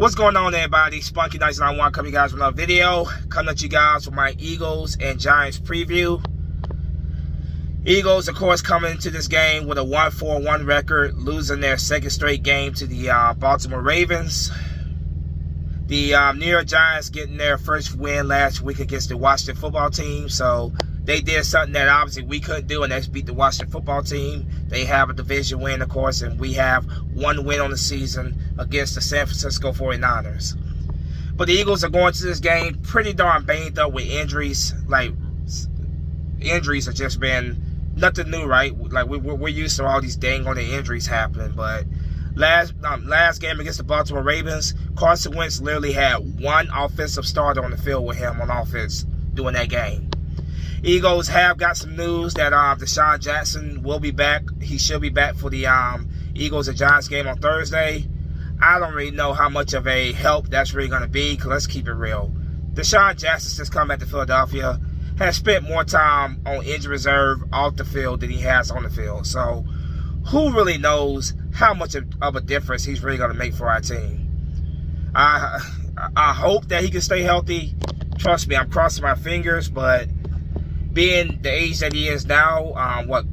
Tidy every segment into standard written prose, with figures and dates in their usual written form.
What's going on, everybody? Spunky Nights 91 coming, you guys, with another video. Coming at you guys with my Eagles and Giants preview. Eagles, of course, coming into this game with a 1-4-1 record, losing their second straight game to the Baltimore Ravens. The New York Giants getting their first win last week against the Washington football team. So they did something that obviously we couldn't do, and that's beat the Washington football team. They have a division win, of course, and we have one win on the season against the San Francisco 49ers. But the Eagles are going to this game pretty darn banged up with injuries. Like, injuries have just been nothing new, right? Like, we're used to all these dang on the injuries happening. But last game against the Baltimore Ravens, Carson Wentz literally had one offensive starter on the field with him on offense during that game. Eagles have got some news that Deshaun Jackson will be back. He should be back for the Eagles and Giants game on Thursday. I don't really know how much of a help that's really going to be, because let's keep it real. Deshaun Jackson, since coming back to Philadelphia, has spent more time on injury reserve off the field than he has on the field. So who really knows how much of a difference he's really going to make for our team? I hope that he can stay healthy. Trust me, I'm crossing my fingers, but being the age that he is now,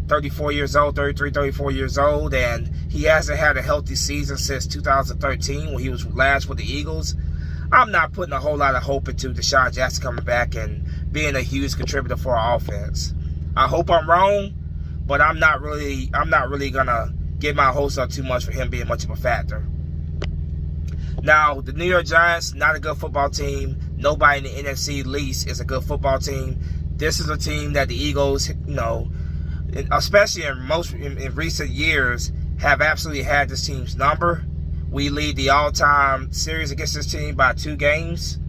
34 years old, 33, 34 years old, and he hasn't had a healthy season since 2013 when he was last with the Eagles, I'm not putting a whole lot of hope into Deshaun Jackson coming back and being a huge contributor for our offense. I hope I'm wrong, but I'm not really gonna get my hopes up too much for him being much of a factor. Now, the New York Giants, not a good football team. Nobody in the NFC least is a good football team. This is a team that the Eagles, especially in recent years, have absolutely had this team's number. We lead the all-time series against this team by 2 games.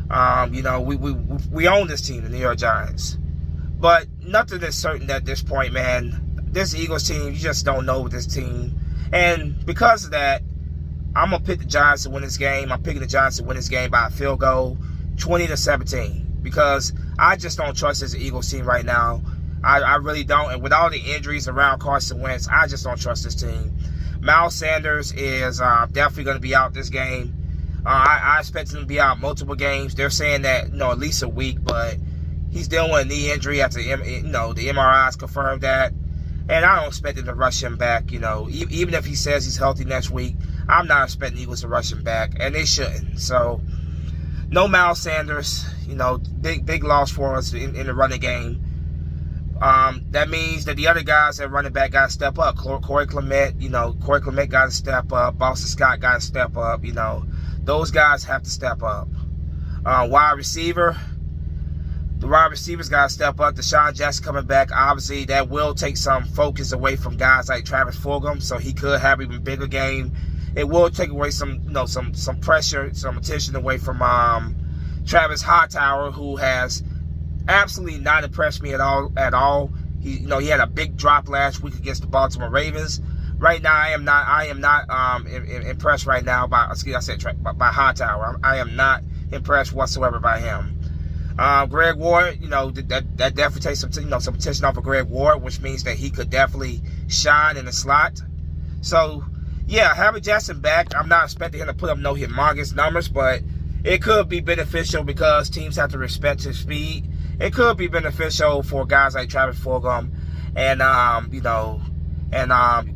We own this team, the New York Giants. But nothing is certain at this point, man. This Eagles team, you just don't know with this team. And because of that, I'm going to pick the Giants to win this game. I'm picking the Giants to win this game by a field goal, 20-17. Because I just don't trust this Eagles team right now. I really don't. And with all the injuries around Carson Wentz, I just don't trust this team. Miles Sanders is definitely going to be out this game. I expect him to be out multiple games. They're saying that, at least a week, but he's dealing with a knee injury after the MRIs confirmed that. And I don't expect them to rush him back. Even if he says he's healthy next week, I'm not expecting the Eagles to rush him back, and they shouldn't. So no Miles Sanders. Big loss for us in the running game. That means that the other guys at running back got to step up. Corey Clement, got to step up. Boston Scott got to step up. Those guys have to step up. Wide receiver, the wide receivers got to step up. Deshaun Jackson coming back, obviously that will take some focus away from guys like Travis Fulgham, so he could have an even bigger game. It will take away some pressure, some attention away from Travis Hightower, who has absolutely not impressed me at all. He had a big drop last week against the Baltimore Ravens. Right now, I am not impressed right now by Hightower. I am not impressed whatsoever by him. Greg Ward, that definitely takes some attention off of Greg Ward, which means that he could definitely shine in the slot. So yeah, having Jackson back, I'm not expecting him to put up no humongous numbers, but it could be beneficial because teams have to respect his speed. It could be beneficial for guys like Travis Fulgham and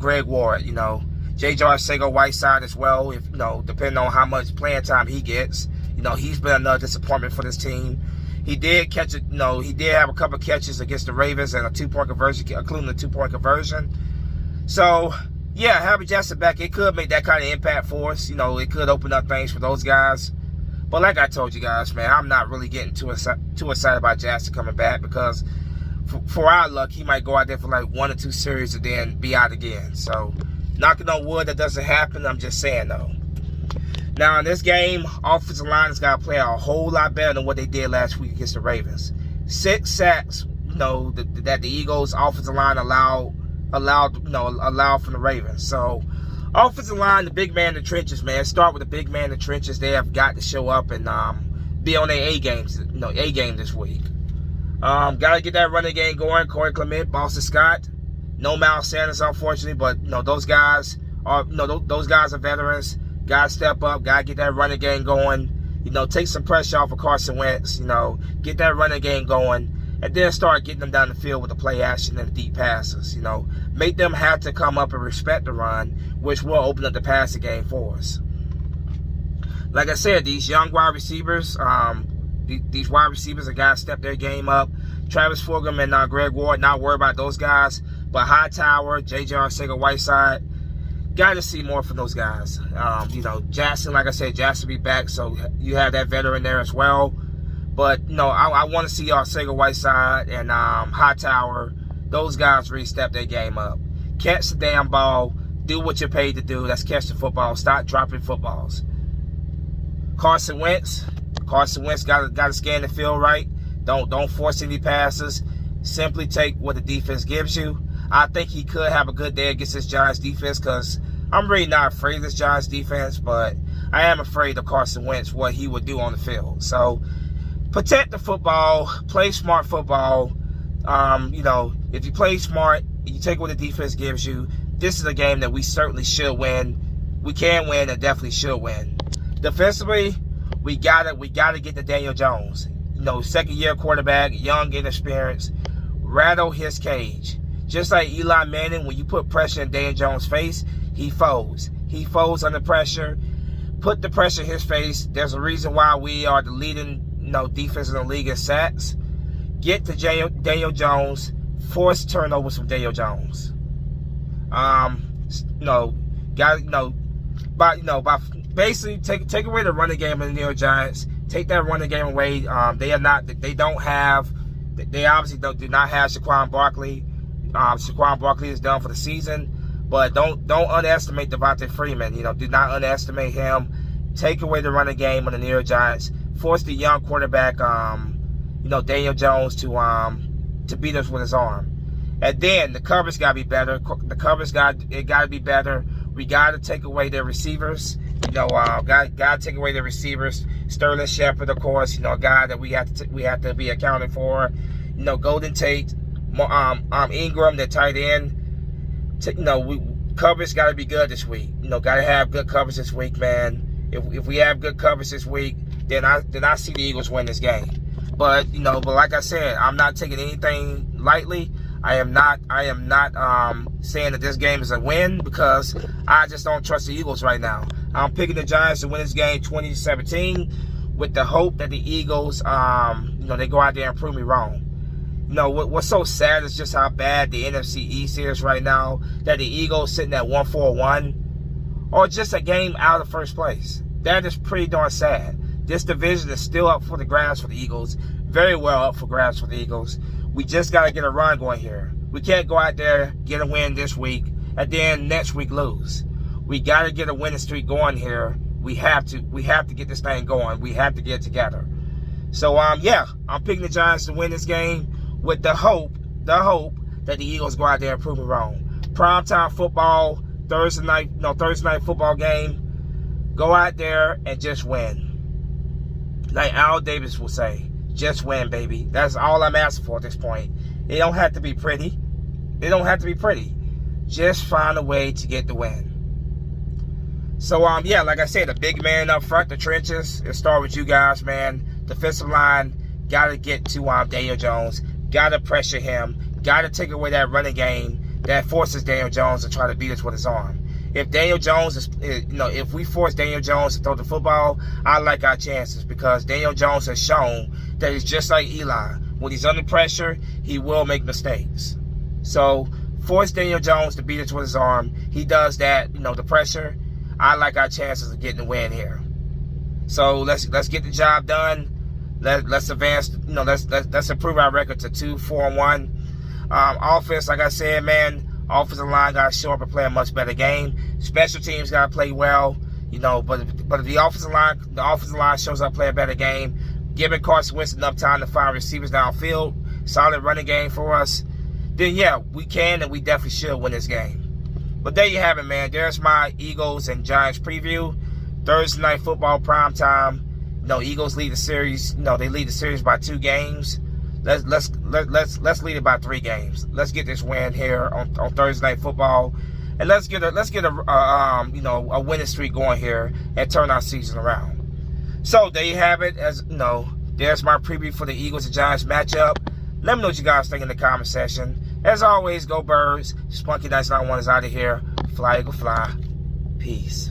Greg Ward. J.J. Arcega-Whiteside as well. If depending on how much playing time he gets, he's been another disappointment for this team. He did catch it. He did have a couple of catches against the Ravens and a 2-point conversion, including the 2-point conversion. So yeah, having Jackson back, it could make that kind of impact for us. It could open up things for those guys. But like I told you guys, man, I'm not really getting too excited about Jackson coming back, because for our luck, he might go out there for like 1 or 2 series and then be out again. So knocking on wood, that doesn't happen. I'm just saying, though. Now, in this game, offensive line has got to play a whole lot better than what they did last week against the Ravens. 6 sacks, that the Eagles' offensive line allowed from the Ravens. So offensive line, the big man in the trenches, man. Start with the big man in the trenches. They have got to show up and be on their A game this week. Got to get that running game going. Corey Clement, Boston Scott. No Miles Sanders, unfortunately, but those guys are veterans. Got to step up. Got to get that running game going. You know, take some pressure off of Carson Wentz. You know, get that running game going. And then start getting them down the field with the play action and the deep passes. You know, make them have to come up and respect the run, which will open up the passing game for us. Like I said, these young wide receivers, these wide receivers have got to step their game up. Travis Fulgham and Greg Ward, not worried about those guys. But Hightower, J.J. Arcega-Whiteside, got to see more from those guys. You know, Jackson, like I said, Jackson will be back, so you have that veteran there as well. But, you know, I want to see Arcega-Whiteside and Hightower, those guys really step their game up. Catch the damn ball. Do what you're paid to do. That's catch the football. Stop dropping footballs. Carson Wentz got to scan the field right. Don't force any passes. Simply take what the defense gives you. I think he could have a good day against this Giants defense because I'm really not afraid of this Giants defense, but I am afraid of Carson Wentz, what he would do on the field. So protect the football, play smart football. You know, if you play smart, you take what the defense gives you. This is a game that we certainly should win. We can win and definitely should win. Defensively, we gotta get to Daniel Jones. You know, second-year quarterback, young, inexperienced. Rattle his cage. Just like Eli Manning, when you put pressure in Daniel Jones' face, he folds. He folds under pressure. Put the pressure in his face. There's a reason why we are the leading, you know, defense in the league in sacks. Get to Daniel Jones. Force turnovers from Daniel Jones. By basically take away the running game of the New York Giants. Take that running game away. They obviously do not have Saquon Barkley. Saquon Barkley is done for the season, but don't underestimate Devontae Freeman. You know, do not underestimate him. Take away the running game of the New York Giants. Force the young quarterback, Daniel Jones to beat us with his arm. And then the coverage got to be better. The coverage got to be better. We got to take away their receivers. You know, got to take away their receivers. Sterling Shepard, of course, you know, a guy that we have to be accounted for. You know, Golden Tate, Ingram, the tight end. Coverage got to be good this week. You know, got to have good coverage this week, man. If we have good coverage this week, then I see the Eagles win this game. But like I said, I'm not taking anything lightly. I am not saying that this game is a win because I just don't trust the Eagles right now. I'm picking the Giants to win this game 20-17 with the hope that the Eagles, they go out there and prove me wrong. You know, what's so sad is just how bad the NFC East is right now, that the Eagles sitting at 1-4-1 or just a game out of first place. That is pretty darn sad. This division is still up for the grabs for the Eagles. Very well up for grabs for the Eagles. We just got to get a run going here. We can't go out there, get a win this week, and then next week lose. We got to get a winning streak going here. We have to get this thing going. We have to get it together. So, I'm picking the Giants to win this game with the hope that the Eagles go out there and prove me wrong. Primetime football, Thursday night football game. Go out there and just win. Like Al Davis will say, just win, baby. That's all I'm asking for at this point. It don't have to be pretty. Just find a way to get the win. So, like I said, the big man up front, the trenches, it starts with you guys, man. Defensive line, got to get to Daniel Jones. Got to pressure him. Got to take away that running game that forces Daniel Jones to try to beat us with his arm. If Daniel Jones if we force Daniel Jones to throw the football, I like our chances because Daniel Jones has shown that he's just like Eli. When he's under pressure, he will make mistakes. So force Daniel Jones to beat us with his arm. He does that, the pressure. I like our chances of getting the win here. So let's get the job done. Let's advance. Let's improve our record to 2-4-1. Offense, like I said, man. Offensive line got to show up and play a much better game. Special teams got to play well, But if the offensive line shows up, play a better game, giving Carson Wentz enough time to find receivers downfield, solid running game for us, then we can and we definitely should win this game. But there you have it, man. There's my Eagles and Giants preview. Thursday night football prime time. Eagles lead the series. They lead the series by 2 games. Let's lead it by 3 games. Let's get this win here on Thursday night football. and let's get a you know, a winning streak going here and turn our season around. So there you have it. As you know, there's my preview for the Eagles and Giants matchup. Let me know what you guys think in the comment section. As always, go Birds. Spunky Nice 91 is out of here. Fly, Eagle, fly. Peace.